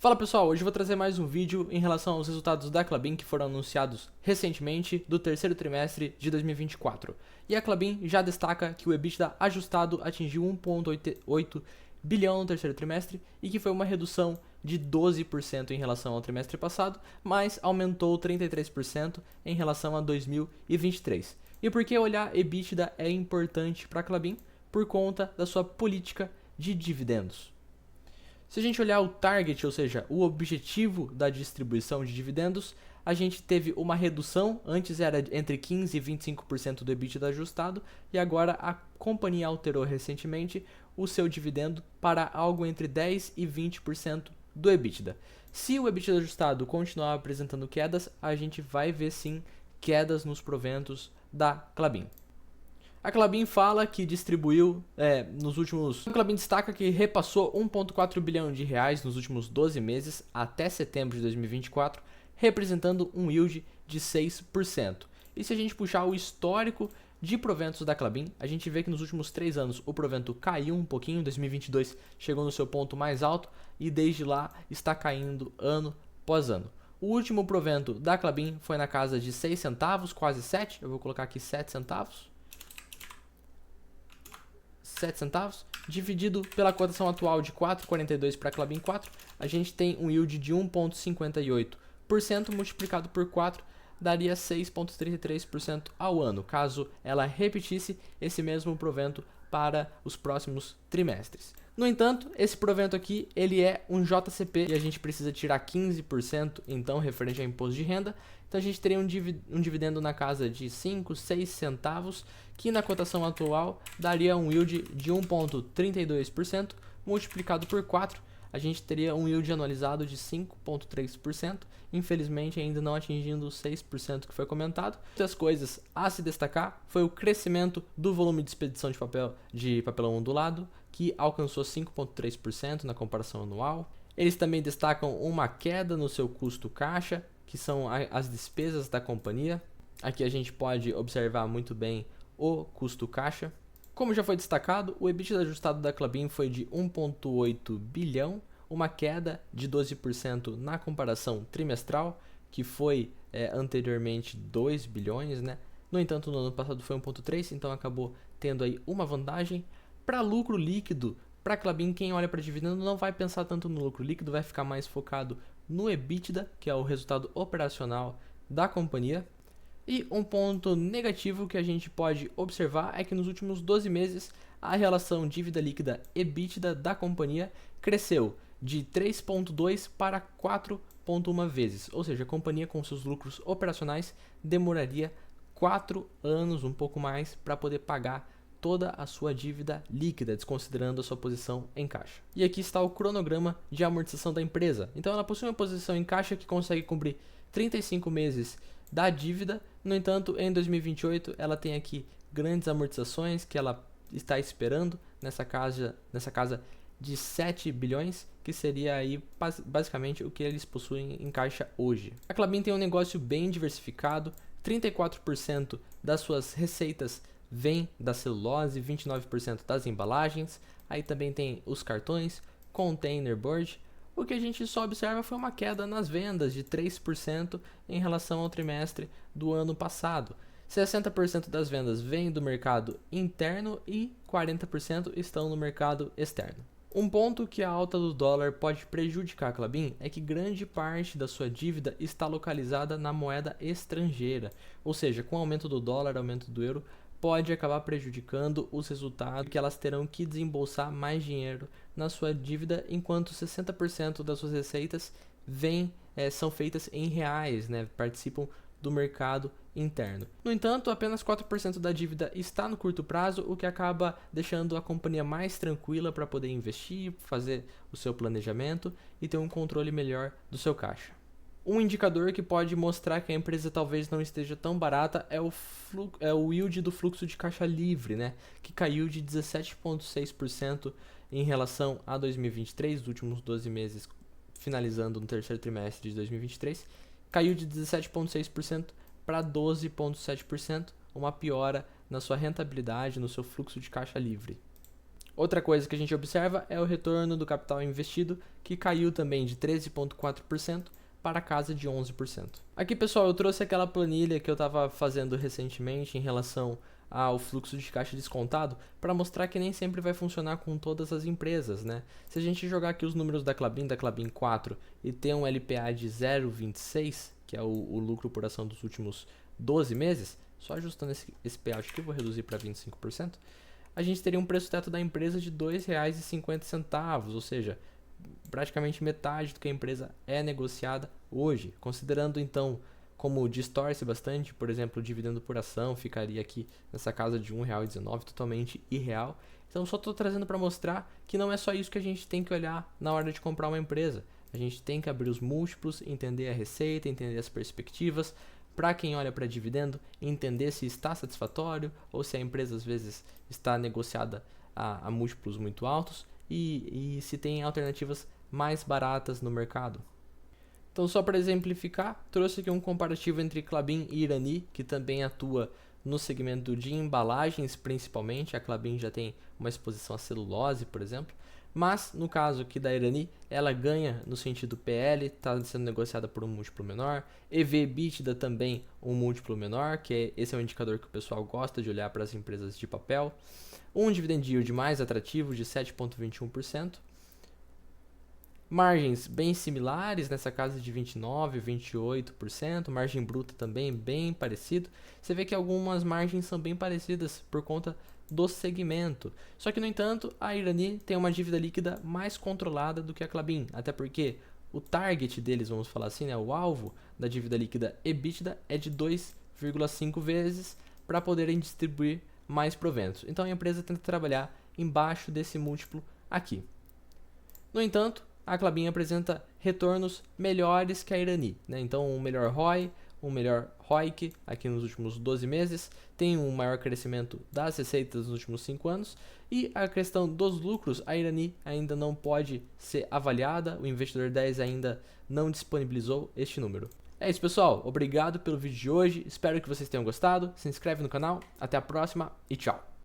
Fala pessoal, hoje eu vou trazer mais um vídeo em relação aos resultados da Klabin que foram anunciados recentemente do terceiro trimestre de 2024. E a Klabin já destaca que o EBITDA ajustado atingiu 1,8 bilhão no terceiro trimestre e que foi uma redução de 12% em relação ao trimestre passado, mas aumentou 33% em relação a 2023. E por que olhar EBITDA é importante para a Klabin? Por conta da sua política de dividendos. Se a gente olhar o target, ou seja, o objetivo da distribuição de dividendos, a gente teve uma redução, antes era entre 15% e 25% do EBITDA ajustado, e agora a companhia alterou recentemente o seu dividendo para algo entre 10% e 20% do EBITDA. Se o EBITDA ajustado continuar apresentando quedas, a gente vai ver sim quedas nos proventos da Klabin. A Klabin fala que distribuiu nos últimos... A Klabin destaca que repassou 1,4 bilhão de reais nos últimos 12 meses até setembro de 2024, representando um yield de 6%. E se a gente puxar o histórico de proventos da Klabin, a gente vê que nos últimos 3 anos o provento caiu um pouquinho, em 2022 chegou no seu ponto mais alto e desde lá está caindo ano após ano. O último provento da Klabin foi na casa de 6 centavos, quase 7, eu vou colocar aqui 7 centavos. 7 centavos, dividido pela cotação atual de 4,42 para a Klabin 4, a gente tem um yield de 1,58%, multiplicado por 4 daria 6,33% ao ano, caso ela repetisse esse mesmo provento para os próximos trimestres. No entanto, esse provento aqui, ele é um JCP e a gente precisa tirar 15%, então, referente ao imposto de renda. Então a gente teria um dividendo na casa de 5, 6 centavos, que na cotação atual daria um yield de 1,32%, multiplicado por 4, a gente teria um yield anualizado de 5,3%, infelizmente ainda não atingindo os 6% que foi comentado. Outras coisas a se destacar foi o crescimento do volume de expedição de papelão ondulado, que alcançou 5,3% na comparação anual. Eles também destacam uma queda no seu custo caixa, que são as despesas da companhia. Aqui a gente pode observar muito bem o custo caixa. Como já foi destacado, o EBITDA ajustado da Klabin foi de 1,8 bilhão, uma queda de 12% na comparação trimestral, que foi anteriormente 2 bilhões, né? No entanto, no ano passado foi 1,3, então acabou tendo aí uma vantagem. Para lucro líquido, para a Klabin, quem olha para dividendo não vai pensar tanto no lucro líquido, vai ficar mais focado no EBITDA, que é o resultado operacional da companhia. E um ponto negativo que a gente pode observar é que nos últimos 12 meses a relação dívida líquida EBITDA da companhia cresceu de 3,2 para 4,1 vezes, ou seja, a companhia com seus lucros operacionais demoraria 4 anos, um pouco mais, para poder pagar toda a sua dívida líquida, desconsiderando a sua posição em caixa. E aqui está o cronograma de amortização da empresa. Então ela possui uma posição em caixa que consegue cobrir 35 meses da dívida. No entanto, em 2028 ela tem aqui grandes amortizações que ela está esperando nessa casa de 7 bilhões, que seria aí basicamente o que eles possuem em caixa hoje. A Klabin tem um negócio bem diversificado, 34% das suas receitas vem da celulose, 29% das embalagens, aí também tem os cartões, containerboard. O que a gente só observa foi uma queda nas vendas de 3% em relação ao trimestre do ano passado. 60% das vendas vêm do mercado interno e 40% estão no mercado externo. Um ponto que a alta do dólar pode prejudicar a Klabin é que grande parte da sua dívida está localizada na moeda estrangeira, ou seja, com o aumento do dólar, aumento do euro, pode acabar prejudicando os resultados, que elas terão que desembolsar mais dinheiro na sua dívida, enquanto 60% das suas receitas são feitas em reais, né? Participam do mercado interno. No entanto, apenas 4% da dívida está no curto prazo, o que acaba deixando a companhia mais tranquila para poder investir, fazer o seu planejamento e ter um controle melhor do seu caixa. Um indicador que pode mostrar que a empresa talvez não esteja tão barata é o yield do fluxo de caixa livre, né? Que caiu de 17,6% em relação a 2023, os últimos 12 meses finalizando no terceiro trimestre de 2023, caiu de 17,6% para 12,7%, uma piora na sua rentabilidade, no seu fluxo de caixa livre. Outra coisa que a gente observa é o retorno do capital investido, que caiu também de 13,4% para a casa de 11%. Aqui, pessoal, eu trouxe aquela planilha que eu estava fazendo recentemente em relação ao fluxo de caixa descontado para mostrar que nem sempre vai funcionar com todas as empresas, né? Se a gente jogar aqui os números da Klabin 4 e ter um LPA de 0,26, que é o lucro por ação dos últimos 12 meses, só ajustando esse payout aqui, eu vou reduzir para 25%, a gente teria um preço teto da empresa de R$ 2,50, ou seja, praticamente metade do que a empresa é negociada hoje. Considerando então como distorce bastante, por exemplo, o dividendo por ação ficaria aqui nessa casa de R$ 1,19, totalmente irreal. Então só estou trazendo para mostrar que não é só isso que a gente tem que olhar na hora de comprar uma empresa. A gente tem que abrir os múltiplos, entender a receita, entender as perspectivas. Para quem olha para dividendo, entender se está satisfatório ou se a empresa às vezes está negociada a múltiplos muito altos e se tem alternativas mais baratas no mercado. Então, só para exemplificar, trouxe aqui um comparativo entre Klabin e Irani, que também atua no segmento de embalagens principalmente. A Klabin já tem uma exposição à celulose, por exemplo. Mas, no caso aqui da Irani, ela ganha no sentido PL, está sendo negociada por um múltiplo menor. EV/EBITDA também um múltiplo menor, esse é um indicador que o pessoal gosta de olhar para as empresas de papel. Um dividend yield mais atrativo de 7,21%. Margens bem similares, nessa casa de 29%, 28%. Margem bruta também bem parecido. Você vê que algumas margens são bem parecidas por conta do segmento. Só que, no entanto, a Irani tem uma dívida líquida mais controlada do que a Klabin. Até porque o target deles, vamos falar assim, né, o alvo da dívida líquida EBITDA é de 2,5 vezes para poderem distribuir mais proventos. Então a empresa tenta trabalhar embaixo desse múltiplo aqui. No entanto, a Klabin apresenta retornos melhores que a Irani, né? Então um melhor ROI, um melhor ROIC aqui nos últimos 12 meses, tem um maior crescimento das receitas nos últimos 5 anos e a questão dos lucros, a Irani ainda não pode ser avaliada, o investidor 10 ainda não disponibilizou este número. É isso, pessoal, obrigado pelo vídeo de hoje, espero que vocês tenham gostado, se inscreve no canal, até a próxima e tchau!